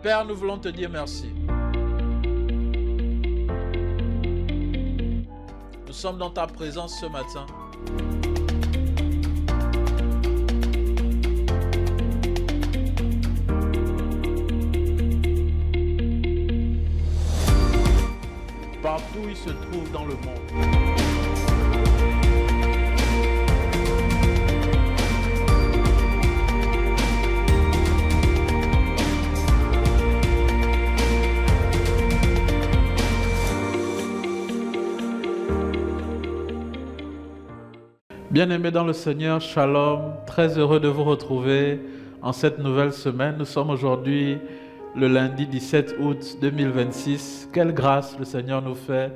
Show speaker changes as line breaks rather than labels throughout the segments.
Père, nous voulons te dire merci. Nous sommes dans ta présence ce matin. Partout où il se trouve dans le monde. Bien-aimés dans le Seigneur, Shalom, très heureux de vous retrouver en cette nouvelle semaine. Nous sommes aujourd'hui le lundi 17 août 2026. Quelle grâce le Seigneur nous fait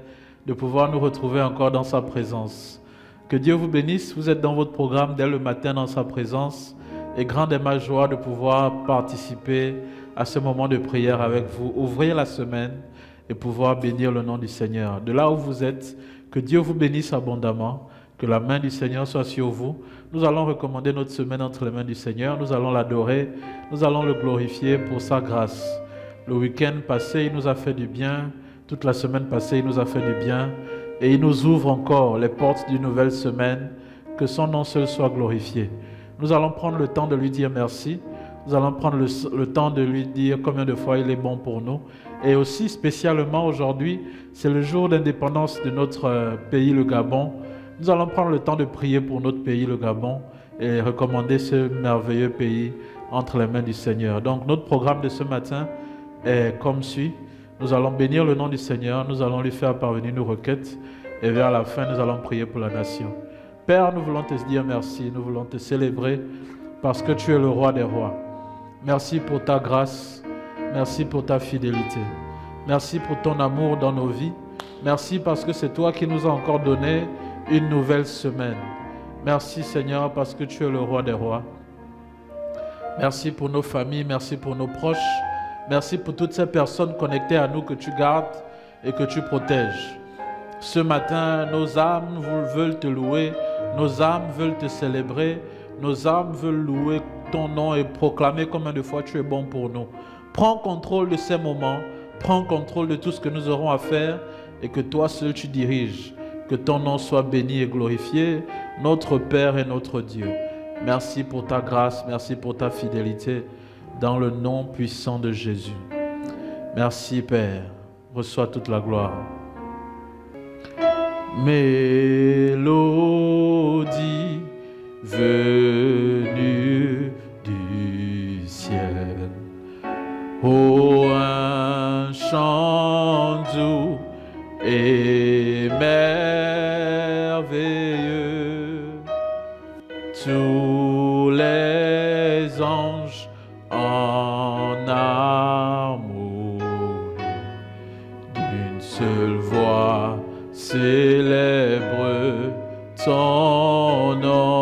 de pouvoir nous retrouver encore dans sa présence. Que Dieu vous bénisse, vous êtes dans votre programme dès le matin dans sa présence et grande est ma joie de pouvoir participer à ce moment de prière avec vous, ouvrir la semaine et pouvoir bénir le nom du Seigneur. De là où vous êtes, que Dieu vous bénisse abondamment. Que la main du Seigneur soit sur vous. Nous allons recommander notre semaine entre les mains du Seigneur. Nous allons l'adorer. Nous allons le glorifier pour sa grâce. Le week-end passé, il nous a fait du bien. Toute la semaine passée, il nous a fait du bien. Et il nous ouvre encore les portes d'une nouvelle semaine. Que son nom seul soit glorifié. Nous allons prendre le temps de lui dire merci. Nous allons prendre le temps de lui dire combien de fois il est bon pour nous. Et aussi, spécialement aujourd'hui, c'est le jour d'indépendance de notre pays, le Gabon. Nous allons prendre le temps de prier pour notre pays, le Gabon, et recommander ce merveilleux pays entre les mains du Seigneur. Donc, notre programme de ce matin est comme suit. Nous allons bénir le nom du Seigneur, nous allons lui faire parvenir nos requêtes, et vers la fin, nous allons prier pour la nation. Père, nous voulons te dire merci, nous voulons te célébrer parce que tu es le roi des rois. Merci pour ta grâce, merci pour ta fidélité, merci pour ton amour dans nos vies. Merci parce que c'est toi qui nous as encore donné une nouvelle semaine. Merci Seigneur parce que tu es le roi des rois. Merci pour nos familles, merci pour nos proches. Merci pour toutes ces personnes connectées à nous que tu gardes et que tu protèges. Ce matin, nos âmes veulent te louer, nos âmes veulent te célébrer, nos âmes veulent louer ton nom et proclamer combien de fois tu es bon pour nous. Prends contrôle de ces moments, prends contrôle de tout ce que nous aurons à faire et que toi seul tu diriges. Que ton nom soit béni et glorifié, notre Père et notre Dieu. Merci pour ta grâce, merci pour ta fidélité, dans le nom puissant de Jésus. Merci Père, reçois toute la gloire. Mélodie venue du ciel, oh un chant doux et merveilleux, tous les anges en harmonie, d'une seule voix célèbre ton nom.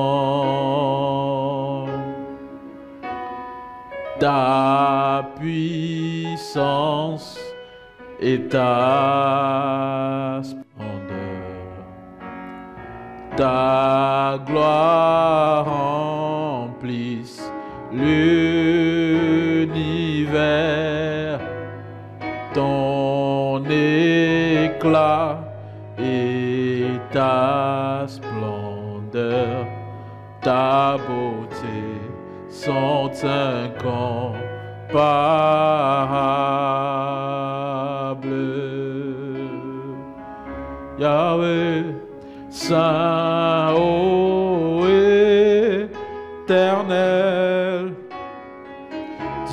Ta puissance et ta splendeur, ta gloire remplisse l'univers, ton éclat et ta splendeur, ta beauté sont incomparables. Yahweh, Saint, ô éternel,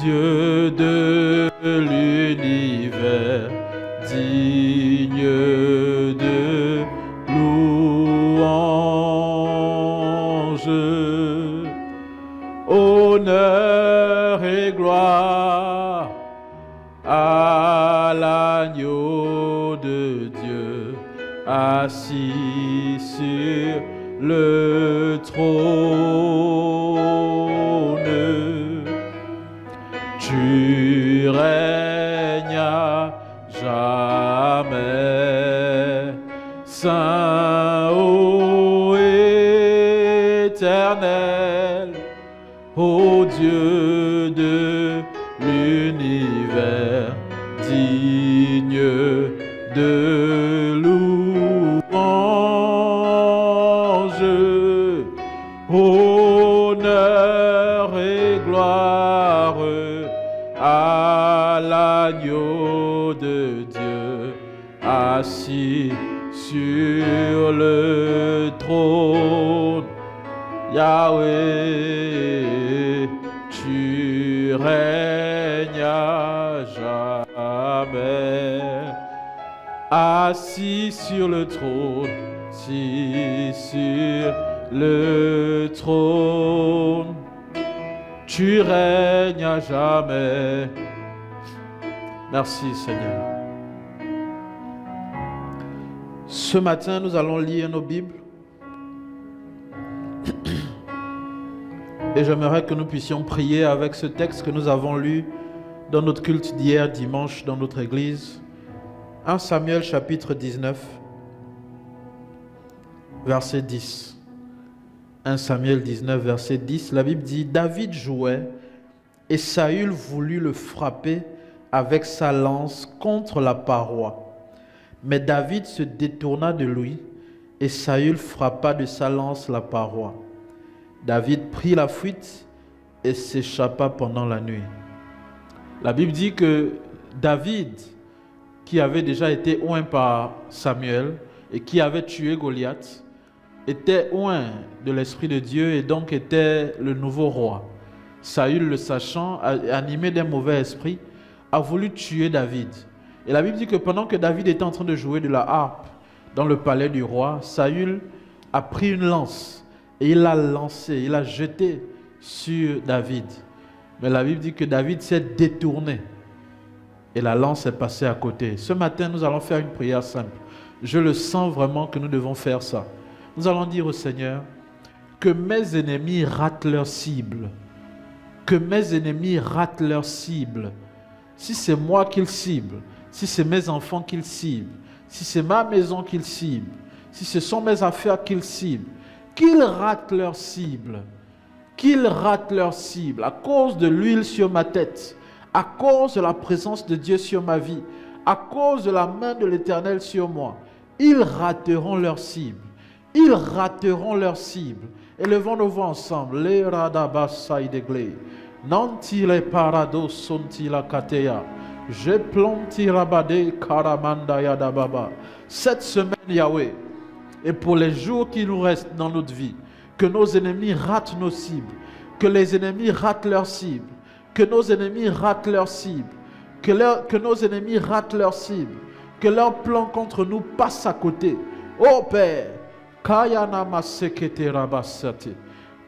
Dieu de l'univers, digne de louange, honneur et gloire à l'agneau de Dieu, assis sur le trône. Tu règnes à jamais, Saint, ô éternel, ô Dieu de l'univers, digne de louange, honneur et gloire à l'agneau de Dieu, assis sur le trône. Yahweh, tu règnes à jamais, assis sur le trône, assis sur le trône, tu règnes à jamais. Merci Seigneur. Ce matin, nous allons lire nos Bibles. Et j'aimerais que nous puissions prier avec ce texte que nous avons lu dans notre culte d'hier dimanche dans notre église. 1 Samuel chapitre 19, verset 10. 1 Samuel 19, verset 10, la Bible dit « David jouait et Saül voulut le frapper avec sa lance contre la paroi. Mais David se détourna de lui et Saül frappa de sa lance la paroi. David prit la fuite et s'échappa pendant la nuit. » La Bible dit que David, qui avait déjà été oint par Samuel et qui avait tué Goliath, était oint de l'Esprit de Dieu et donc était le nouveau roi. Saül, le sachant, animé d'un mauvais esprit, a voulu tuer David. Et la Bible dit que pendant que David était en train de jouer de la harpe dans le palais du roi, Saül a pris une lance et il l'a lancée, il l'a jetée sur David. Mais la Bible dit que David s'est détourné et la lance est passée à côté. Ce matin, nous allons faire une prière simple. Je le sens vraiment que nous devons faire ça. Nous allons dire au Seigneur que mes ennemis ratent leur cible. Que mes ennemis ratent leur cible. Si c'est moi qu'ils ciblent, si c'est mes enfants qu'ils ciblent, si c'est ma maison qu'ils ciblent, si ce sont mes affaires qu'ils ciblent, qu'ils ratent leur cible. Qu'ils ratent leur cible à cause de l'huile sur ma tête, à cause de la présence de Dieu sur ma vie, à cause de la main de l'Éternel sur moi. Ils rateront leur cible. Ils rateront leur cible. Élevons nos voix ensemble. Les radabasai de glé. Nanti les parados sonti la kateya. Je planti rabade karamanda yadababa. Cette semaine, Yahweh, et pour les jours qui nous restent dans notre vie, que nos ennemis ratent nos cibles, que les ennemis ratent leurs cibles, que nos ennemis ratent leurs cibles, que nos ennemis ratent leurs cibles, que leurs plans contre nous passent à côté. Oh Père,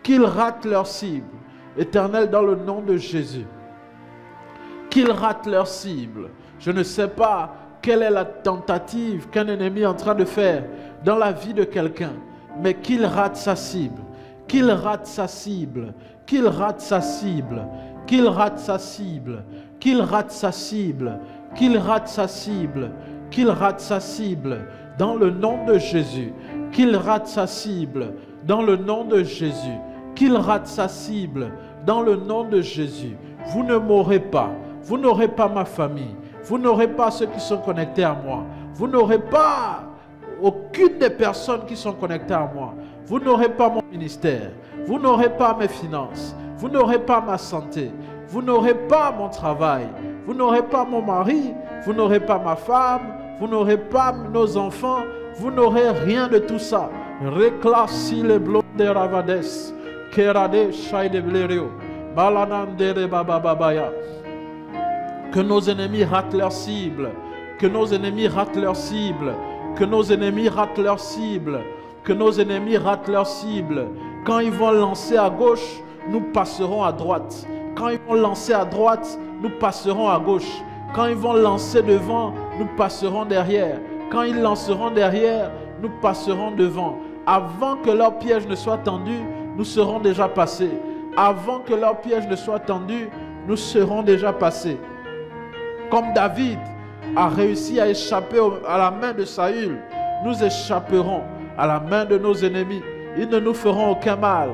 qu'ils ratent leurs cibles, Éternel, dans le nom de Jésus, qu'ils ratent leurs cibles. Je ne sais pas quelle est la tentative qu'un ennemi est en train de faire dans la vie de quelqu'un, mais qu'il rate sa cible, qu'il rate sa cible, qu'il rate sa cible, qu'il rate sa cible, qu'il rate sa cible, qu'il rate sa cible, qu'il rate sa cible, dans le nom de Jésus, qu'il rate sa cible, dans le nom de Jésus, qu'il rate sa cible, dans le nom de Jésus. Vous ne mourrez pas, vous n'aurez pas ma famille, vous n'aurez pas ceux qui sont connectés à moi, vous n'aurez pas aucune des personnes qui sont connectées à moi. Vous n'aurez pas mon ministère. Vous n'aurez pas mes finances. Vous n'aurez pas ma santé. Vous n'aurez pas mon travail. Vous n'aurez pas mon mari. Vous n'aurez pas ma femme. Vous n'aurez pas nos enfants. Vous n'aurez rien de tout ça. Reclassi les blondes ravades. Kerade shaide blereo. Balanandere babababaya. Que nos ennemis ratent leur cible. Que nos ennemis ratent leur cible. Que nos ennemis ratent leur cible. Que nos ennemis ratent leur cible. Quand ils vont lancer à gauche, nous passerons à droite. Quand ils vont lancer à droite, nous passerons à gauche. Quand ils vont lancer devant, nous passerons derrière. Quand ils lanceront derrière, nous passerons devant. Avant que leur piège ne soit tendu, nous serons déjà passés. Avant que leur piège ne soit tendu, nous serons déjà passés. Comme David a réussi à échapper à la main de Saül, nous échapperons à la main de nos ennemis. Ils ne nous feront aucun mal.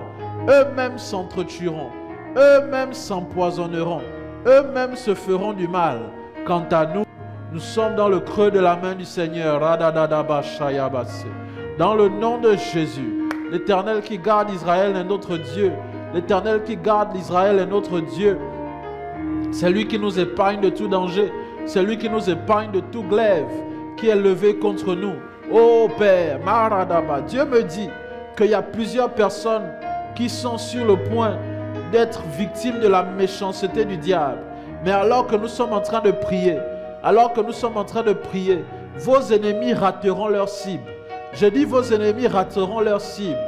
Eux-mêmes s'entretueront. Eux-mêmes s'empoisonneront. eux-mêmes se feront du mal. Quant à nous, nous sommes dans le creux de la main du Seigneur. Dans le nom de Jésus, l'Éternel qui garde Israël est notre Dieu. L'Éternel qui garde Israël est notre Dieu. C'est lui qui nous épargne de tout danger. C'est lui qui nous épargne de tout glaive qui est levé contre nous. Oh Père, Maradaba, Dieu me dit qu'il y a plusieurs personnes qui sont sur le point d'être victimes de la méchanceté du diable. Mais alors que nous sommes en train de prier, vos ennemis rateront leur cible. Je dis vos ennemis rateront leur cible.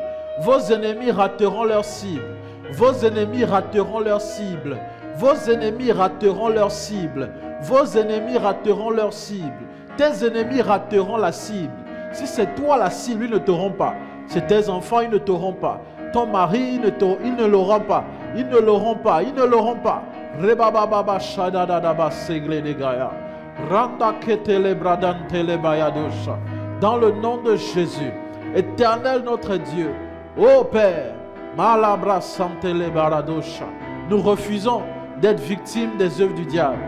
Vos ennemis rateront leur cible. Vos ennemis rateront leur cible. Vos ennemis rateront leur cible. Vos ennemis rateront leur cible. Tes ennemis rateront la cible. Si c'est toi la cible, ils ne t'auront pas. C'est tes enfants, ils ne t'auront pas. Ton mari, ils ne l'auront pas. Ils ne l'auront pas. Ils ne l'auront pas. Rebababa shadadadaba segle de Gaïa. Randa ketele bradantele bayadosha. Dans le nom de Jésus, Éternel notre Dieu, ô Père, malabra santele baradosha. Nous refusons d'être victimes des œuvres du diable.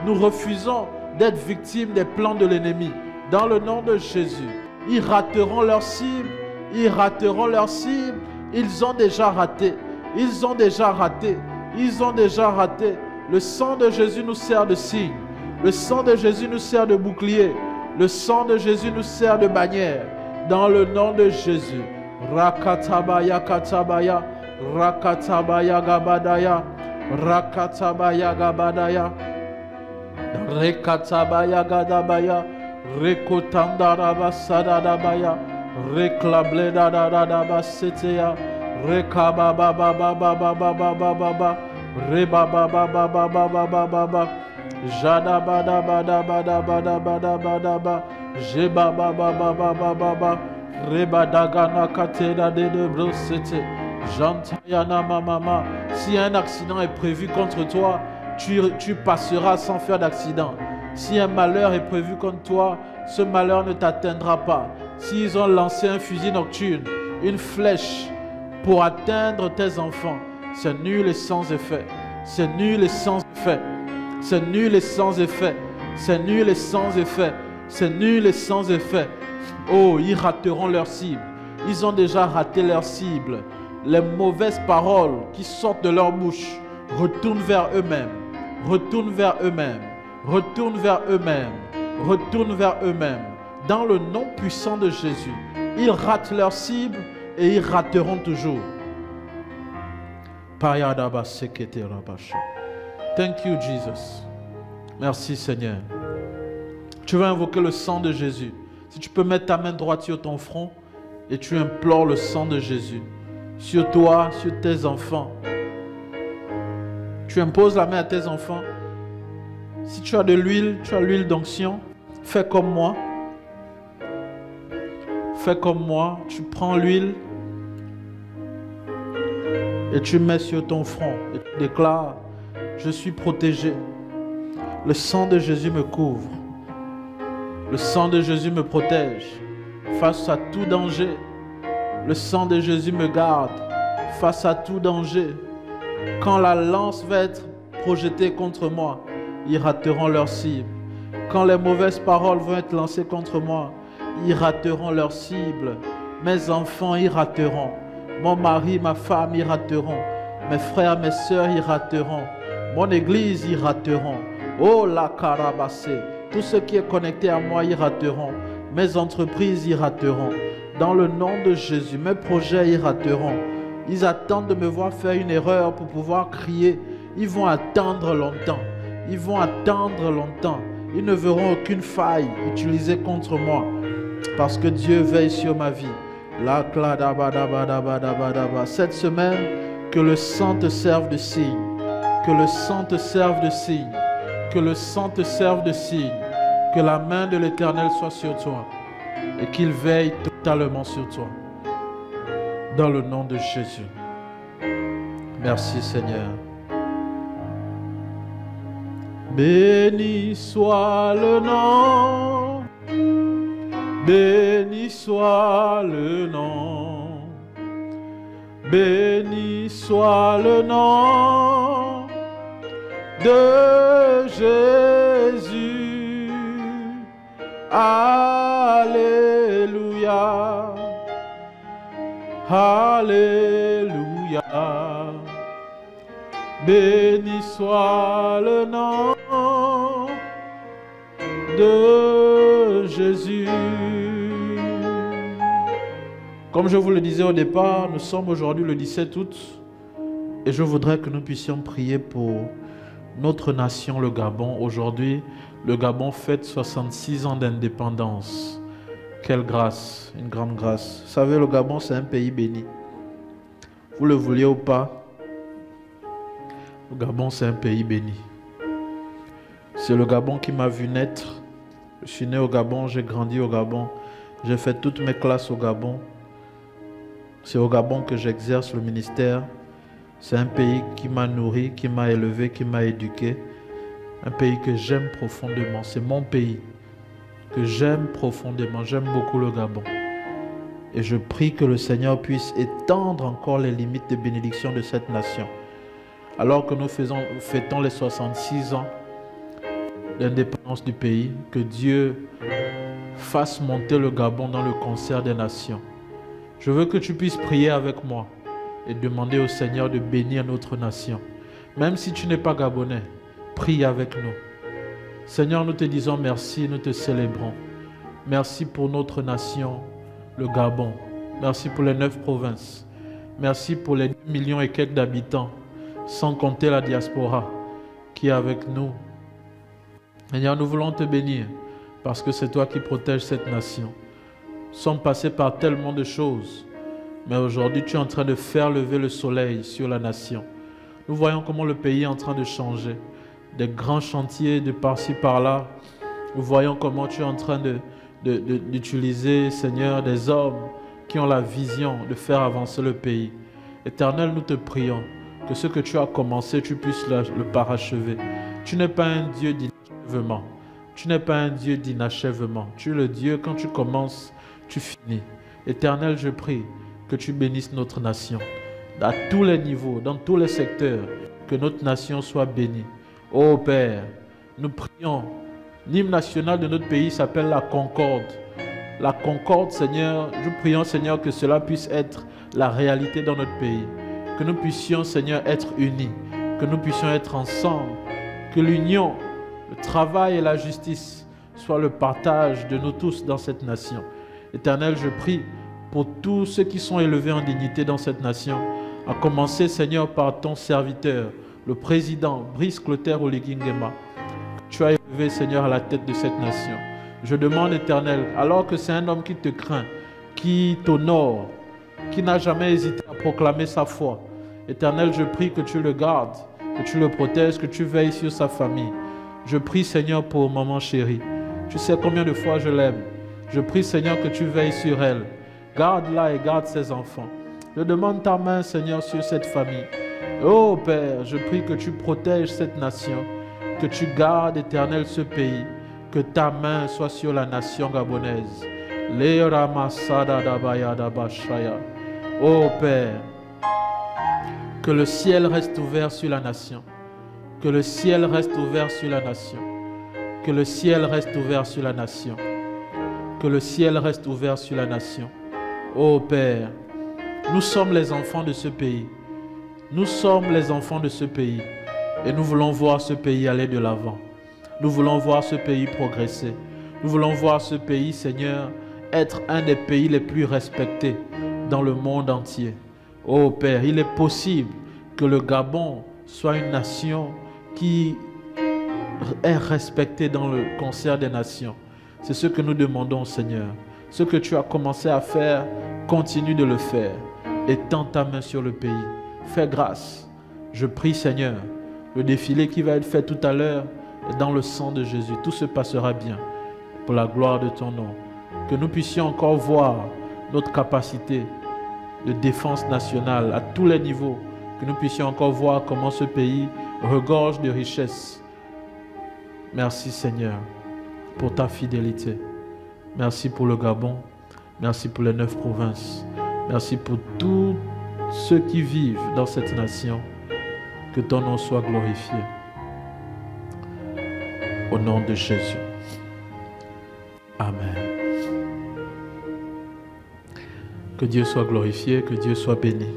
Nous refusons d'être victimes des plans de l'ennemi. Dans le nom de Jésus, ils rateront leur cible. Ils rateront leur cible. Ils ont déjà raté. Ils ont déjà raté. Ils ont déjà raté. Le sang de Jésus nous sert de signe. Le sang de Jésus nous sert de bouclier. Le sang de Jésus nous sert de bannière. Dans le nom de Jésus. Rakatabaya katabaya. Rakatabaya gabadaya. Rakatabaya gabadaya. Rekatabaya gadabaya. Rekotandaraba sadadabaya. Reklableda dadadaba seteya. Rekabababababababababa. Rebabababababababa. Jadabadabadabadabadabadaba. Jebababababababa. Rebadagana kateda de brosete. Jantayana mamama. Si un accident est prévu contre toi, tu passeras sans faire d'accident. Si un malheur est prévu contre toi, ce malheur ne t'atteindra pas. S'ils ont lancé un fusil nocturne, une flèche pour atteindre tes enfants, c'est nul et sans effet. C'est nul et sans effet. C'est nul et sans effet. C'est nul et sans effet. C'est nul et sans effet. Oh, ils rateront leur cible. Ils ont déjà raté leur cible. Les mauvaises paroles qui sortent de leur bouche retournent vers eux-mêmes. Retournent vers eux-mêmes. Retournent vers eux-mêmes. Retournent vers eux-mêmes. Dans le nom puissant de Jésus, ils ratent leur cible et ils rateront toujours. Thank you, Jesus. Merci, Seigneur. Tu vas invoquer le sang de Jésus. Si tu peux mettre ta main droite sur ton front et tu implores le sang de Jésus sur toi, sur tes enfants. Tu imposes la main à tes enfants. Si tu as de l'huile, tu as l'huile d'onction, fais comme moi. Fais comme moi. Tu prends l'huile et tu mets sur ton front et tu déclares: je suis protégé. Le sang de Jésus me couvre. Le sang de Jésus me protège face à tout danger. Le sang de Jésus me garde face à tout danger. Quand la lance va être projetée contre moi, ils rateront leur cible. Quand les mauvaises paroles vont être lancées contre moi, ils rateront leur cible. Mes enfants, ils rateront. Mon mari, ma femme, ils rateront. Mes frères, mes sœurs, ils rateront. Mon église, ils rateront. Oh la carabassée. Tout ce qui est connecté à moi, ils rateront. Mes entreprises, ils rateront. Dans le nom de Jésus, mes projets, ils rateront. Ils attendent de me voir faire une erreur pour pouvoir crier. Ils vont attendre longtemps. Ils vont attendre longtemps. Ils ne verront aucune faille utilisée contre moi. Parce que Dieu veille sur ma vie. Cette semaine, que le sang te serve de signe. Que le sang te serve de signe. Que le sang te serve de signe. Que la main de l'Éternel soit sur toi. Et qu'il veille totalement sur toi. Dans le nom de Jésus. Merci Seigneur. Béni soit le nom. Béni soit le nom. Béni soit le nom de Jésus. Alléluia. Alléluia. Béni soit le nom de Jésus. Comme je vous le disais au départ, nous sommes aujourd'hui le 17 août et je voudrais que nous puissions prier pour notre nation, le Gabon. Aujourd'hui, le Gabon fête 66 ans d'indépendance. Quelle grâce, une grande grâce. Vous savez, le Gabon, c'est un pays béni. Vous le vouliez ou pas, le Gabon, c'est un pays béni. C'est le Gabon qui m'a vu naître. Je suis né au Gabon, j'ai grandi au Gabon. J'ai fait toutes mes classes au Gabon. C'est au Gabon que j'exerce le ministère. C'est un pays qui m'a nourri, qui m'a élevé, qui m'a éduqué. Un pays que j'aime profondément. C'est mon pays que j'aime profondément. J'aime beaucoup le Gabon. Et je prie que le Seigneur puisse étendre encore les limites de bénédiction de cette nation. Alors que nous fêtons les 66 ans d'indépendance du pays, que Dieu fasse monter le Gabon dans le concert des nations. Je veux que tu puisses prier avec moi et demander au Seigneur de bénir notre nation. Même si tu n'es pas gabonais, prie avec nous. Seigneur, nous te disons merci, nous te célébrons. Merci pour notre nation, le Gabon. Merci pour les 9 provinces. Merci pour les 2 millions et quelques d'habitants, sans compter la diaspora qui est avec nous. Seigneur, nous voulons te bénir parce que c'est toi qui protèges cette nation. Nous sommes passés par tellement de choses, mais aujourd'hui tu es en train de faire lever le soleil sur la nation. Nous voyons comment le pays est en train de changer. Des grands chantiers de par-ci par-là. Nous voyons comment tu es en train d'utiliser, Seigneur, des hommes qui ont la vision de faire avancer le pays. Éternel, nous te prions que ce que tu as commencé, tu puisses le parachever. Tu n'es pas un Dieu d'inachèvement. Tu n'es pas un Dieu d'inachèvement. Tu es le Dieu, quand tu commences, tu finis. Éternel, je prie que tu bénisses notre nation. À tous les niveaux, dans tous les secteurs, que notre nation soit bénie. Ô Père, nous prions. L'hymne national de notre pays s'appelle la Concorde. La Concorde, Seigneur, nous prions, Seigneur, que cela puisse être la réalité dans notre pays. Que nous puissions, Seigneur, être unis. Que nous puissions être ensemble. Que l'union, le travail et la justice soient le partage de nous tous dans cette nation. Éternel, je prie pour tous ceux qui sont élevés en dignité dans cette nation, à commencer, Seigneur, par ton serviteur, le président Brice Clotaire Oligui-Nguema. Tu as élevé, Seigneur, à la tête de cette nation. Je demande, Éternel, alors que c'est un homme qui te craint, qui t'honore, qui n'a jamais hésité à proclamer sa foi. Éternel, je prie que tu le gardes, que tu le protèges, que tu veilles sur sa famille. Je prie, Seigneur, pour maman chérie. Tu sais combien de fois je l'aime. Je prie, Seigneur, que tu veilles sur elle. Garde-la et garde ses enfants. Je demande ta main, Seigneur, sur cette famille. Oh Père, je prie que tu protèges cette nation, que tu gardes, Éternel, ce pays, que ta main soit sur la nation gabonaise. Oh Père, que le ciel reste ouvert sur la nation, que le ciel reste ouvert sur la nation, que le ciel reste ouvert sur la nation, que le ciel reste ouvert sur la nation. Oh Père, nous sommes les enfants de ce pays. Nous sommes les enfants de ce pays et nous voulons voir ce pays aller de l'avant. Nous voulons voir ce pays progresser. Nous voulons voir ce pays, Seigneur, être un des pays les plus respectés dans le monde entier. Oh Père, il est possible que le Gabon soit une nation qui est respectée dans le concert des nations. C'est ce que nous demandons, Seigneur. Ce que tu as commencé à faire, continue de le faire. Étends ta main sur le pays. Fais grâce. Je prie, Seigneur, le défilé qui va être fait tout à l'heure est dans le sang de Jésus. Tout se passera bien pour la gloire de ton nom. Que nous puissions encore voir notre capacité de défense nationale à tous les niveaux. Que nous puissions encore voir comment ce pays regorge de richesses. Merci, Seigneur, pour ta fidélité. Merci pour le Gabon. Merci pour les 9 provinces. Merci pour tous ceux qui vivent dans cette nation. Que ton nom soit glorifié. Au nom de Jésus. Amen. Que Dieu soit glorifié, que Dieu soit béni.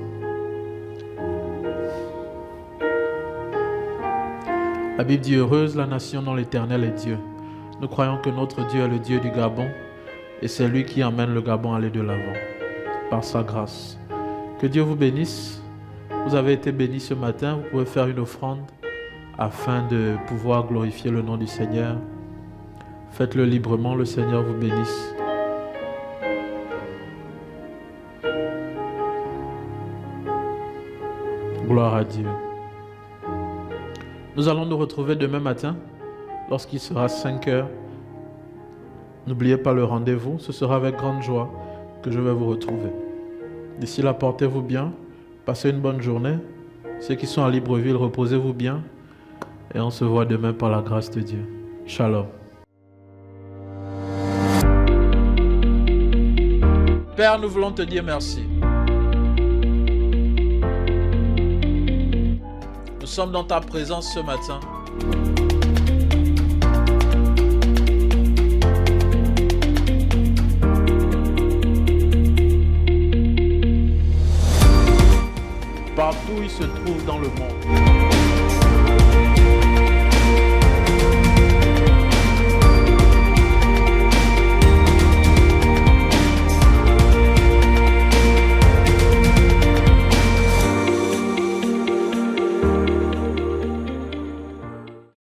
La Bible dit: heureuse la nation dont l'Éternel est Dieu. Nous croyons que notre Dieu est le Dieu du Gabon et c'est lui qui emmène le Gabon à aller de l'avant par sa grâce. Que Dieu vous bénisse. Vous avez été bénis ce matin. Vous pouvez faire une offrande afin de pouvoir glorifier le nom du Seigneur. Faites-le librement, le Seigneur vous bénisse. Gloire à Dieu. Nous allons nous retrouver demain matin lorsqu'il sera 5 heures. N'oubliez pas le rendez-vous. Ce sera avec grande joie que je vais vous retrouver. D'ici là, portez-vous bien. Passez une bonne journée. Ceux qui sont à Libreville, reposez-vous bien. Et on se voit demain par la grâce de Dieu. Shalom. Père, nous voulons te dire merci. Nous sommes dans ta présence ce matin. Partout où il se trouve dans le monde,